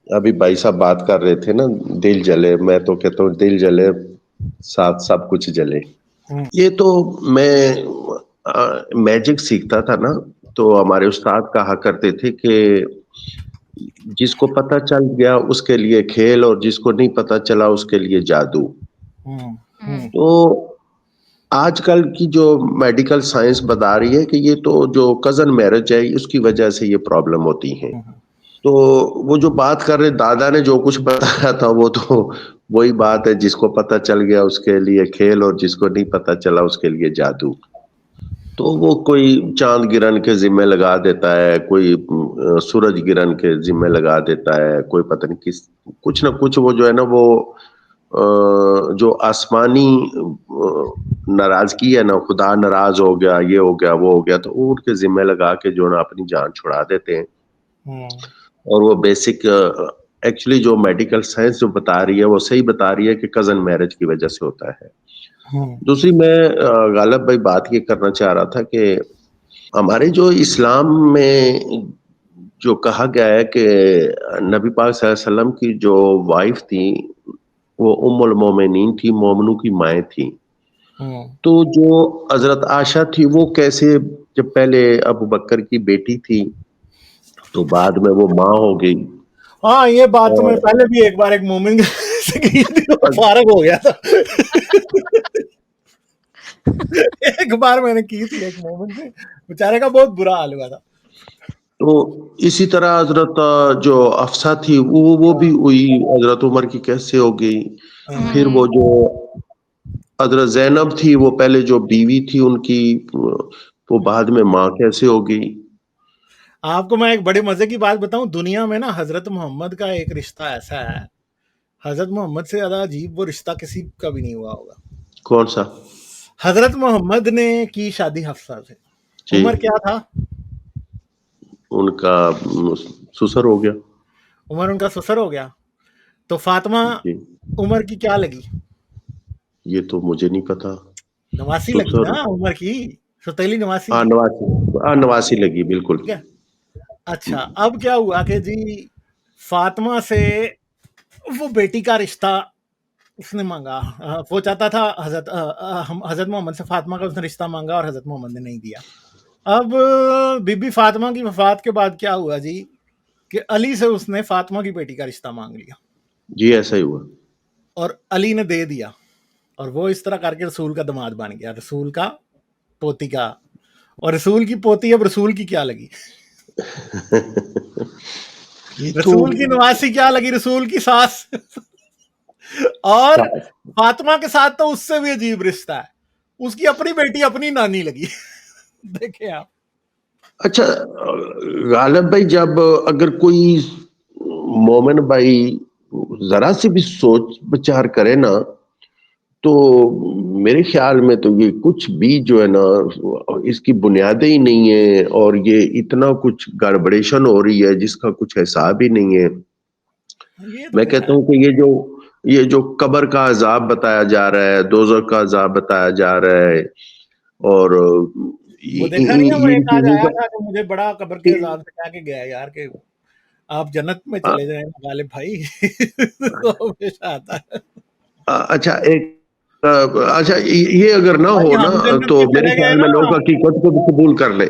ابھی بھائی صاحب بات کر رہے تھے نا، دل جلے، میں تو کہتا ہوں دل جلے ساتھ سب کچھ جلے. یہ تو میں میجک سیکھتا تھا نا، تو ہمارے استاد کہا کرتے تھے کہ جس کو پتہ چل گیا اس کے لیے کھیل، اور جس کو نہیں پتہ چلا اس کے لیے جادو. تو آج کل کی جو میڈیکل سائنس بتا رہی ہے کہ یہ تو جو کزن میرج ہے اس کی وجہ سے یہ پرابلم ہوتی ہے. تو وہ جو بات کر رہے دادا نے جو کچھ بتایا تھا وہ تو وہی بات ہے، جس کو پتہ چل گیا اس کے لیے کھیل، اور جس کو نہیں پتہ چلا اس کے لیے جادو. تو وہ کوئی چاند گرہن کے ذمہ لگا دیتا ہے، کوئی سورج گرہن کے ذمہ لگا دیتا ہے، کوئی پتہ نہیں کس کچھ نہ کچھ وہ جو ہے نا وہ جو آسمانی ناراضگی ہے نا، خدا ناراض ہو گیا، یہ ہو گیا وہ ہو گیا، تو ان کے ذمہ لگا کے جو ہے نا اپنی جان چھڑا دیتے ہیں. اور وہ بیسک ایکچولی جو میڈیکل سائنس جو بتا رہی ہے وہ صحیح بتا رہی ہے کہ کزن میرج کی وجہ سے ہوتا ہے. دوسری میں غالب بھائی بات یہ کرنا چاہ رہا تھا کہ ہمارے جو اسلام میں جو کہا گیا ہے کہ نبی پاک صلی اللہ علیہ وسلم کی جو وائف تھی وہ ام المومنین تھی، مومنوں کی مائیں تھی. تو جو حضرت عائشہ تھی وہ کیسے، جب پہلے ابو بکر کی بیٹی تھی تو بعد میں وہ ماں ہو گئی. ہاں یہ بات تو میں اور پہلے بھی ایک بار ایک مومن سے کی تھی، وہ فارغ ہو گیا تھا. ایک بار میں نے کی تھی ایک مومن سے، بیچارے کا بہت برا حال ہوا تھا. تو اسی طرح حضرت جو افسا تھی وہ بھی ہوئی حضرت عمر کی کیسے ہو گئی. پھر وہ جو حضرت زینب تھی وہ پہلے جو بیوی تھی ان کی، وہ بعد میں ماں کیسے ہو گئی. آپ کو میں ایک بڑے مزے کی بات بتاؤں، دنیا میں نا حضرت محمد کا ایک رشتہ ایسا ہے، حضرت محمد سے زیادہ عجیب وہ رشتہ کسی کا بھی نہیں ہوا ہوگا. کون سا؟ حضرت محمد نے کی شادی حفصہ سے. جی عمر کیا تھا؟ ان کا سسر ہو گیا. عمر ان کا سسر ہو گیا. تو فاطمہ جی عمر کی کیا لگی؟ یہ تو مجھے نہیں پتا. نواسی لگی سسر، نا عمر کی، ستیلی نواسی. نواسی لگی بالکل. ٹھیک ہے. اچھا اب کیا ہوا کہ جی فاطمہ سے وہ بیٹی کا رشتہ اس نے مانگا، وہ چاہتا تھا حضرت محمد سے فاطمہ کا اس نے رشتہ مانگا اور حضرت محمد نے نہیں دیا. اب بی بی فاطمہ کی وفات کے بعد کیا ہوا جی کہ علی سے اس نے فاطمہ کی بیٹی کا رشتہ مانگ لیا. جی ایسا ہی ہوا. اور علی نے دے دیا، اور وہ اس طرح کر کے رسول کا داماد بن گیا، رسول کا پوتی کا. اور رسول کی پوتی اب رسول کی کیا لگی؟ تو رسول کی نواسی کیا لگی؟ رسول کی ساس. اور فاطمہ کے ساتھ تو اس سے بھی عجیب رشتہ ہے، اس کی اپنی بیٹی اپنی نانی لگی. دیکھیں آپ. اچھا غالب بھائی، جب اگر کوئی مومن بھائی ذرا سے بھی سوچ بچار کرے نا، تو میرے خیال میں تو یہ کچھ بھی جو ہے نا اس کی بنیادیں ہی نہیں ہے، اور یہ اتنا کچھ گڑبڑیشن ہو رہی ہے جس کا کچھ حساب ہی نہیں ہے. یہ تو میں ہے. کہتا ہوں کہ یہ جو قبر کا عذاب بتایا جا رہا ہے، دوزخ کا عذاب بتایا جا رہا ہے، اور وہ دیکھا نہیں ہے، وہ ان ایک آج چیزوں آیا کا تھا کہ مجھے بڑا قبر کے عذاب سے کہہ کے گیا یار کہ آپ جنت میں چلے جائیں غالب بھائی. وہ ہمیشہ آتا ہے. اچھا اچھا یہ اگر نہ بھائی ہو نا ہم جنت تو میں میرے چلے گئے خیال میں نا، لوگ حقیقت کو بھی قبول کر لیں.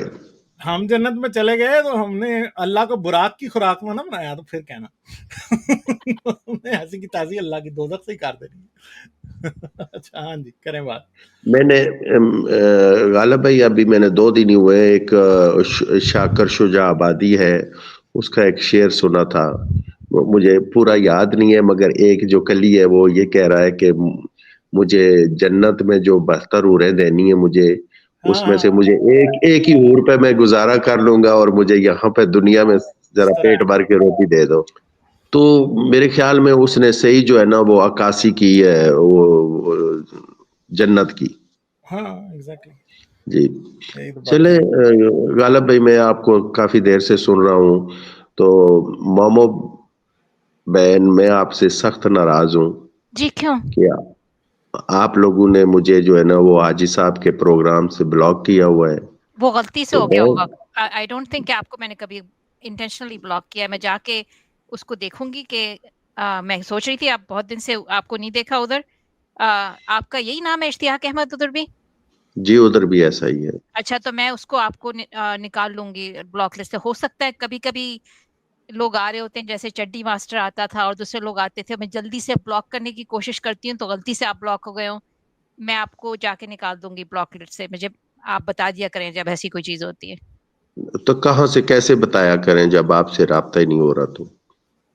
ہم جنت میں چلے گئے تو ہم نے اللہ کو براق کی خوراک میں نہ بنایا تو پھر کہنا ہم نے ایسی کی تازی اللہ کی دوزخ سے ہی کر دینی. اچھا ہاں جی کریں بات. میں نے غالب بھائی ابھی میں نے 2 دن ہی ہوئے، ایک شاکر شجاع آبادی ہے اس کا ایک شعر سنا تھا، مجھے پورا یاد نہیں ہے، مگر ایک جو کلی ہے وہ یہ کہہ رہا ہے کہ مجھے جنت میں جو 72 حوریں دینی ہے مجھے، اس میں ہاں سے مجھے ایک ہی حور پہ میں گزارا کر لوں گا، اور مجھے یہاں پہ دنیا میں اس ذرا طرح پیٹ بھر کے روٹی دے دو. تو میرے خیال میں اس نے صحیح جو ہے نا وہ عکاسی کی ہے وہ جنت کی. ہاں ایگزیکٹلی. جی یہی تو بات چلے. ہے. غالب بھائی میں آپ کو کافی دیر سے سن رہا ہوں، تو مامو بہن میں آپ سے سخت ناراض ہوں. جی کیوں؟ کہ آپ لوگوں نے مجھے جو ہے نا وہ حاجی صاحب کے پروگرام سے بلاک کیا ہوا ہے. وہ غلطی سے تو ہو گیا میں ہوگا. آئی ڈونٹ تھنک کہ آپ کو میں نے کبھی انٹینشنلی بلاک کیا ہے. میں جا کے اس کو دیکھوں گی کہ میں سوچ رہی تھی آپ بہت دن سے آپ کو نہیں دیکھا ادھر. آپ کا یہی نام ہے اشتیاق احمد ادھر بھی؟ جی ادھر بھی ایسا ہی ہے. اچھا تو میں اس کو آپ کو نکال لوں گی بلاک لسٹ سے. ہو سکتا ہے کبھی کبھی لوگ آ رہے ہوتے ہیں, جیسے چڈی ماسٹر آتا تھا اور دوسرے لوگ آتے تھے, میں جلدی سے بلاک کرنے کی کوشش کرتی ہوں تو غلطی سے آپ بلاک ہو گئے ہوں. میں آپ کو جا کے نکال دوں گی بلاک لسٹ سے. مجھے آپ بتا دیا کریں جب ایسی کوئی چیز ہوتی ہے. تو کہاں سے کیسے بتایا کریں جب آپ سے رابطہ ہی نہیں ہو رہا تو؟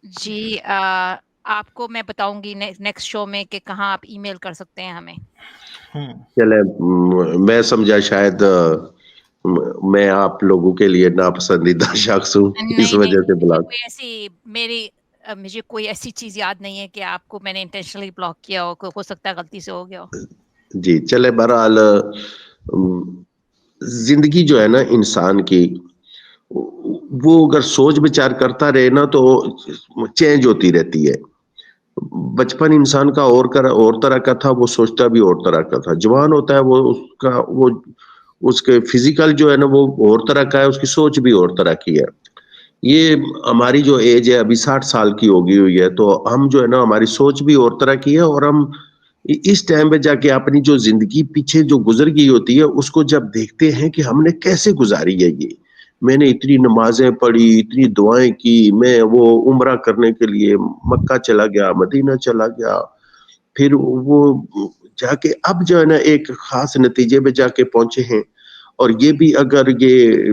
جی آپ کو میں بتاؤں گی نیکسٹ شو میں کہ کہاں آپ ای میل کر سکتے ہیں ہمیں. چلے میں سمجھا شاید میں آپ لوگوں کے لیے ناپسندیدہ شخص ہوں, اس نہیں وجہ سے مجھے بلاک. کوئی ایسی مجھے کوئی ایسی چیز یاد نہیں ہے کہ آپ کو میں نے انٹینشنلی بلاک کیا ہو سکتا ہے غلطی سے ہو گیا ہو. جی چلے بہرحال زندگی جو ہے نا انسان کی, وہ اگر سوچ بچار کرتا رہے نا تو چینج ہوتی رہتی ہے. بچپن انسان کا اور طرح کا تھا, وہ سوچتا بھی اور طرح کا تھا. جوان ہوتا ہے وہ اس کے فزیکل جو ہے نا وہ اور طرح کا ہے, اس کی سوچ بھی اور طرح کی ہے. یہ ہماری جو ایج ہے ابھی 60 سال کی ہوگی ہوئی ہے, تو ہم جو ہے نا ہماری سوچ بھی اور طرح کی ہے, اور ہم اس ٹائم پہ جا کے اپنی جو زندگی پیچھے جو گزر گئی ہوتی ہے اس کو جب دیکھتے ہیں کہ ہم نے کیسے گزاری ہے. یہ میں نے اتنی نمازیں پڑھی, اتنی دعائیں کی, میں وہ عمرہ کرنے کے لیے مکہ چلا گیا, مدینہ چلا گیا, پھر وہ جا کے اب جو ہے نا ایک خاص نتیجے پہ جا کے پہنچے ہیں. اور یہ بھی اگر یہ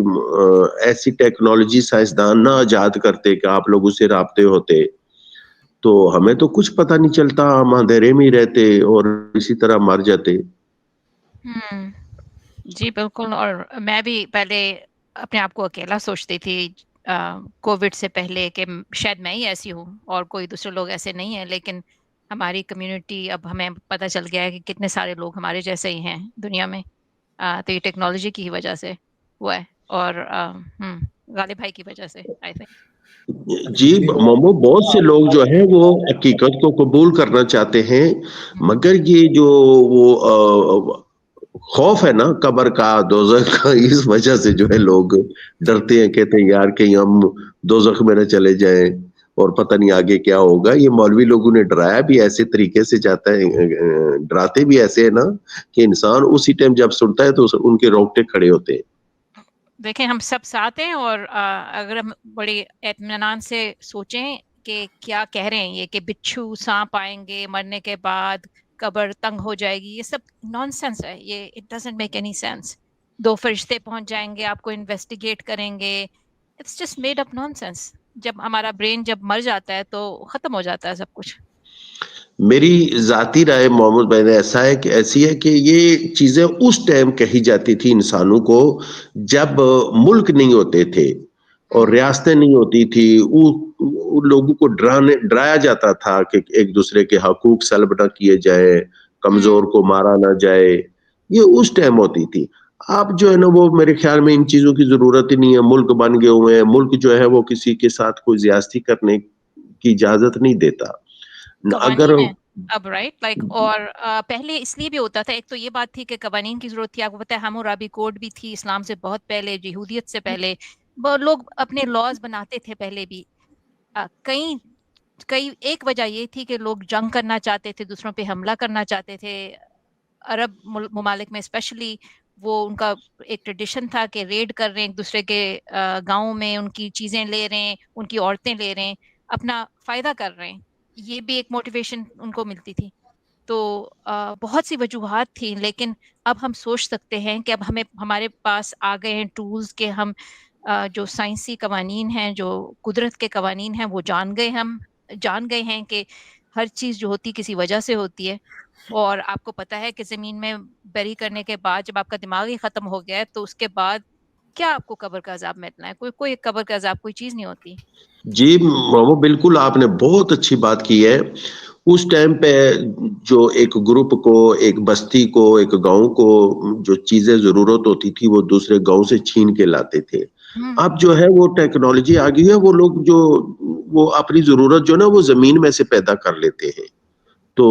ایسی ٹیکنالوجی سائنسدان نہ ایجاد کرتے کہ آپ لوگوں سے رابطے ہوتے, تو ہمیں تو کچھ پتہ نہیں چلتا, ہم اندھیرے میں ہی رہتے اور اسی طرح مر جاتے. جی بالکل. اور میں بھی پہلے اپنے آپ کو اکیلا سوچتی تھی کووڈ سے پہلے کہ شاید میں ہی ایسی ہوں اور کوئی دوسرے لوگ ایسے نہیں ہیں, لیکن ہماری کمیونٹی اب ہمیں پتہ چل گیا ہے کہ کتنے سارے لوگ ہمارے جیسے ہی ہیں دنیا میں. تو یہ ٹیکنالوجی کی ہی وجہ سے ہوا ہے, اور غالب بھائی کی وجہ سے آئی تھنک. جی مومو, بہت سے لوگ جو ہیں وہ حقیقت کو قبول کرنا چاہتے ہیں, مگر یہ جو وہ خوف ہے نا قبر کا, دوزخ کا, اس وجہ سے جو ہے لوگ ڈرتے ہیں, کہتے ہیں یار کہیں ہم دوزخ میں نہ چلے جائیں اور پتہ نہیں آگے کیا ہوگا. یہ مولوی لوگوں نے ڈرایا بھی ایسے طریقے سے جاتا ہے, ڈراتے بھی ایسے ہے نا کہ انسان اسی ٹائم جب سنتا ہے تو ان کے رونگٹے کھڑے ہوتے ہیں. دیکھیں ہم سب ساتھ ہیں, اور اگر ہم بڑے اطمینان سے سوچیں کہ کیا کہہ رہے ہیں یہ کہ بچھو سانپ آئیں گے مرنے کے بعد, قبر تنگ ہو جائے گی, یہ سب نان سینس ہے. یہ it doesn't make any sense. 2 فرشتے پہنچ جائیں گے, آپ کو انویسٹیگیٹ کریں گے, it's just made up nonsense. جب ہمارا برین جب مر جاتا ہے تو ختم ہو جاتا ہے سب کچھ. میری ذاتی رائے محمد بھائی ایسا ہے کہ ایسی ہے کہ یہ چیزیں اس ٹائم کہی جاتی تھی انسانوں کو جب ملک نہیں ہوتے تھے اور ریاستیں نہیں ہوتی تھی. لوگوں کو ڈرایا جاتا تھا کہ ایک دوسرے کے حقوق سلب نہ کیے جائے, کمزور کو مارا نہ جائے. یہ اس ٹائم ہوتی تھی. اب جو ہے نا وہ میرے خیال میں ان چیزوں کی ضرورت ہی نہیں ہے. ملک بن گئے ہوئے ہیں, ملک جو ہے وہ کسی کے ساتھ کوئی زیادتی کرنے کی اجازت نہیں دیتا. اگر قوانین ہیں اب, رائٹ لائک. اور پہلے اس لیے بھی ہوتا تھا, ایک تو یہ بات تھی کہ قوانین کی ضرورت تھی. آپ کو پتہ ہے حمورابی کوڈ بھی تھی اسلام سے بہت پہلے, یہودیت سے پہلے. لوگ اپنے لاز بناتے تھے پہلے بھی. کئی ایک وجہ یہ تھی کہ لوگ جنگ کرنا چاہتے تھے, دوسروں پہ حملہ کرنا چاہتے تھے. عرب ممالک میں اسپیشلی وہ ان کا ایک ٹریڈیشن تھا کہ ریڈ کر رہے ہیں ایک دوسرے کے گاؤں میں, ان کی چیزیں لے رہے ہیں, ان کی عورتیں لے رہے ہیں, اپنا فائدہ کر رہے ہیں. یہ بھی ایک موٹیویشن ان کو ملتی تھی. تو بہت سی وجوہات تھیں, لیکن اب ہم سوچ سکتے ہیں کہ اب ہمارے پاس آ گئے ہیں ٹولز کہ ہم جو سائنسی قوانین ہیں, جو قدرت کے قوانین ہیں, وہ جان گئے ہیں کہ ہر چیز جو ہوتی کسی وجہ سے ہوتی ہے. اور آپ کو پتا ہے کہ زمین میں بری کرنے کے بعد جب آپ کا دماغ ہی ختم ہو گیا ہے تو اس کے بعد کیا آپ کو قبر کا عذاب ملنا ہے؟ کوئی قبر کا عذاب کوئی چیز نہیں ہوتی. جی وہ بالکل آپ نے بہت اچھی بات کی ہے. اس ٹائم پہ جو ایک گروپ کو, ایک بستی کو, ایک گاؤں کو جو چیزیں ضرورت ہوتی تھی وہ دوسرے گاؤں سے چھین کے لاتے تھے. اب جو ہے وہ ٹیکنالوجی آ گئی ہے, وہ لوگ وہ اپنی ضرورت جو نا وہ زمین میں سے پیدا کر لیتے ہیں. تو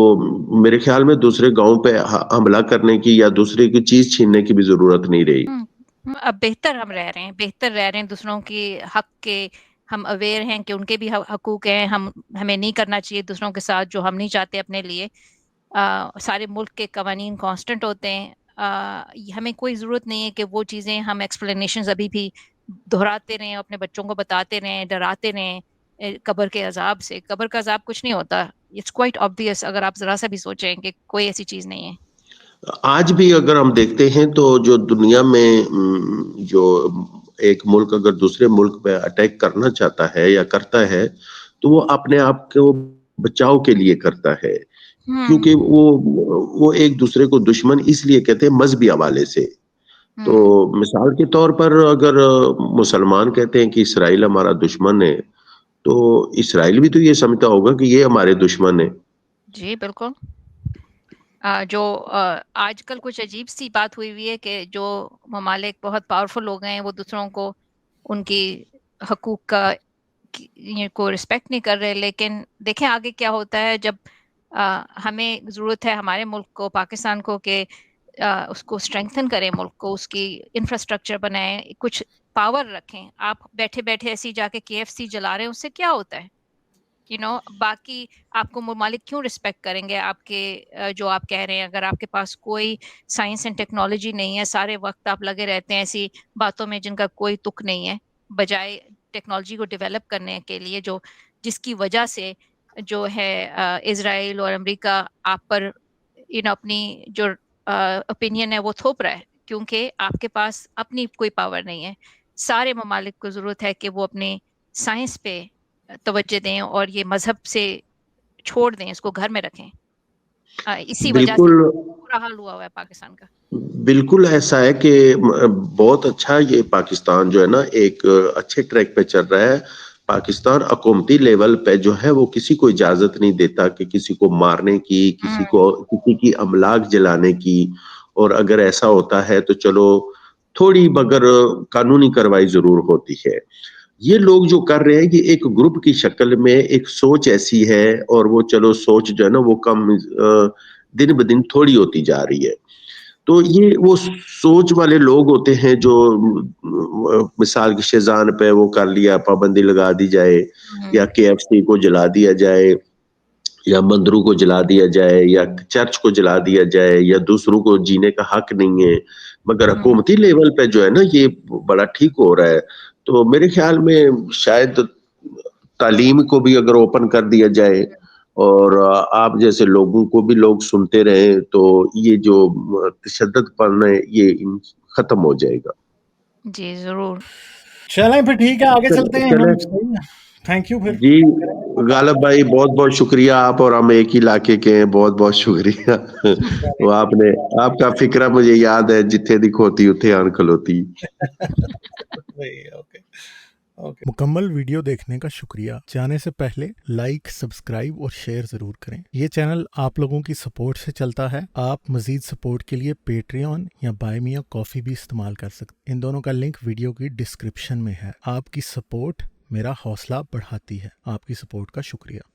میرے خیال میں دوسرے گاؤں پہ حملہ کرنے کی یا دوسرے کی چیز چھیننے کی بھی ضرورت نہیں رہی. اب بہتر ہم رہ رہے ہیں دوسروں کے حق کے ہم اویئر ہیں کہ ان کے بھی حقوق ہیں, ہمیں نہیں کرنا چاہیے دوسروں کے ساتھ جو ہم نہیں چاہتے اپنے لیے. سارے ملک کے قوانین کانسٹنٹ ہوتے ہیں, ہمیں کوئی ضرورت نہیں ہے کہ وہ چیزیں ہم ایکسپلینیشنز ابھی بھی دہراتے رہیں, اپنے بچوں کو بتاتے رہیں, ڈراتے رہیں قبر کے عذاب سے. قبر کا عذاب کچھ نہیں ہوتا, اٹس کوائٹ آبویس اگر آپ ذرا سا بھی سوچیں کہ کوئی ایسی چیز نہیں ہے. آج بھی اگر ہم دیکھتے ہیں تو جو دنیا میں جو ایک ملک اگر دوسرے ملک پہ اٹیک کرنا چاہتا ہے یا کرتا ہے تو وہ اپنے آپ کو بچاؤ کے لیے کرتا ہے, کیونکہ وہ ایک دوسرے کو دشمن اس لیے کہتے ہیں مذہبی حوالے سے. تو مثال کے طور پر اگر مسلمان کہتے ہیں کہ اسرائیل ہمارا دشمن ہے تو اسرائیل بھی تو یہ سمجھتا ہوگا کہ یہ ہمارے دشمن ہے. جی بالکل. جو آج کل کچھ عجیب سی بات ہوئی ہے کہ جو ممالک بہت پاورفل ہو گئے ہیں وہ دوسروں کو ان کی حقوق کا کو رسپیکٹ نہیں کر رہے. لیکن دیکھیں آگے کیا ہوتا ہے جب ہمیں ضرورت ہے ہمارے ملک کو, پاکستان کو, کہ اس کو اسٹرینگتھن کریں, ملک کو, اس کی انفراسٹرکچر بنائیں, کچھ پاور رکھیں. آپ بیٹھے بیٹھے ایسی جا کے KFC جلا رہے ہیں, اس سے کیا ہوتا ہے؟ باقی آپ کو ممالک کیوں رسپیکٹ کریں گے آپ کے جو آپ کہہ رہے ہیں؟ اگر آپ کے پاس کوئی سائنس اینڈ ٹیکنالوجی نہیں ہے, سارے وقت آپ لگے رہتے ہیں ایسی باتوں میں جن کا کوئی تک نہیں ہے, بجائے ٹیکنالوجی کو ڈیولپ کرنے کے لیے, جس کی وجہ سے جو ہے اسرائیل اور امریکہ آپ پر اپنی جو اوپینین ہے وہ تھوپ رہا ہے, کیونکہ آپ کے پاس اپنی کوئی پاور نہیں ہے. سارے ممالک کو ضرورت ہے کہ وہ اپنے سائنس پہ توجہ دیں اور یہ مذہب سے چھوڑ دیں, اس کو گھر میں رکھیں. اسی وجہ سے برا حال ہوا ہے پاکستان کا. بالکل ایسا ہے کہ بہت اچھا یہ پاکستان جو ہے نا ایک اچھے ٹریک پہ چل رہا ہے. پاکستان حکومتی لیول پہ جو ہے وہ کسی کو اجازت نہیں دیتا کہ کسی کو مارنے کی, کسی کی املاک جلانے کی. اور اگر ایسا ہوتا ہے تو چلو تھوڑی مگر قانونی کارروائی ضرور ہوتی ہے. یہ لوگ جو کر رہے ہیں یہ ایک گروپ کی شکل میں ایک سوچ ایسی ہے, اور وہ چلو سوچ جو ہے نا وہ کم دن بدن تھوڑی ہوتی جا رہی ہے. تو یہ وہ سوچ والے لوگ ہوتے ہیں جو مثال کی شیزان پہ وہ کر لیا, پابندی لگا دی جائے, یا KFC کو جلا دیا جائے, یا مندروں کو جلا دیا جائے, یا چرچ کو جلا دیا جائے, یا دوسروں کو جینے کا حق نہیں ہے. مگر حکومتی لیول پہ جو ہے نا یہ بڑا ٹھیک ہو رہا ہے. تو میرے خیال میں شاید تعلیم کو بھی اگر اوپن کر دیا جائے اور آپ جیسے لوگوں کو بھی لوگ سنتے رہیں تو یہ جو تشدد پن ہے یہ ختم ہو جائے گا. جی ضرور. چلیں پھر ٹھیک ہے, آگے چلتے ہیں ہم. Thank you. پھر جی غالب بھائی بہت بہت شکریہ, آپ اور ہم ایک ہی علاقے کے ہیں, بہت بہت شکریہ. وہ آپ کا فکرہ مجھے یاد ہے, جتھے دی کھوتی اتھے آن کھلوتی. مکمل ویڈیو دیکھنے کا شکریہ. جانے سے پہلے لائک, سبسکرائب اور شیئر ضرور کریں. یہ چینل آپ لوگوں کی سپورٹ سے چلتا ہے. آپ مزید سپورٹ کے لیے پیٹریون یا بائی میاں کافی بھی استعمال کر سکتے. ان دونوں کا لنک ویڈیو کی ڈسکرپشن میں ہے. آپ کی سپورٹ میرا حوصلہ بڑھاتی ہے. آپ کی سپورٹ کا شکریہ.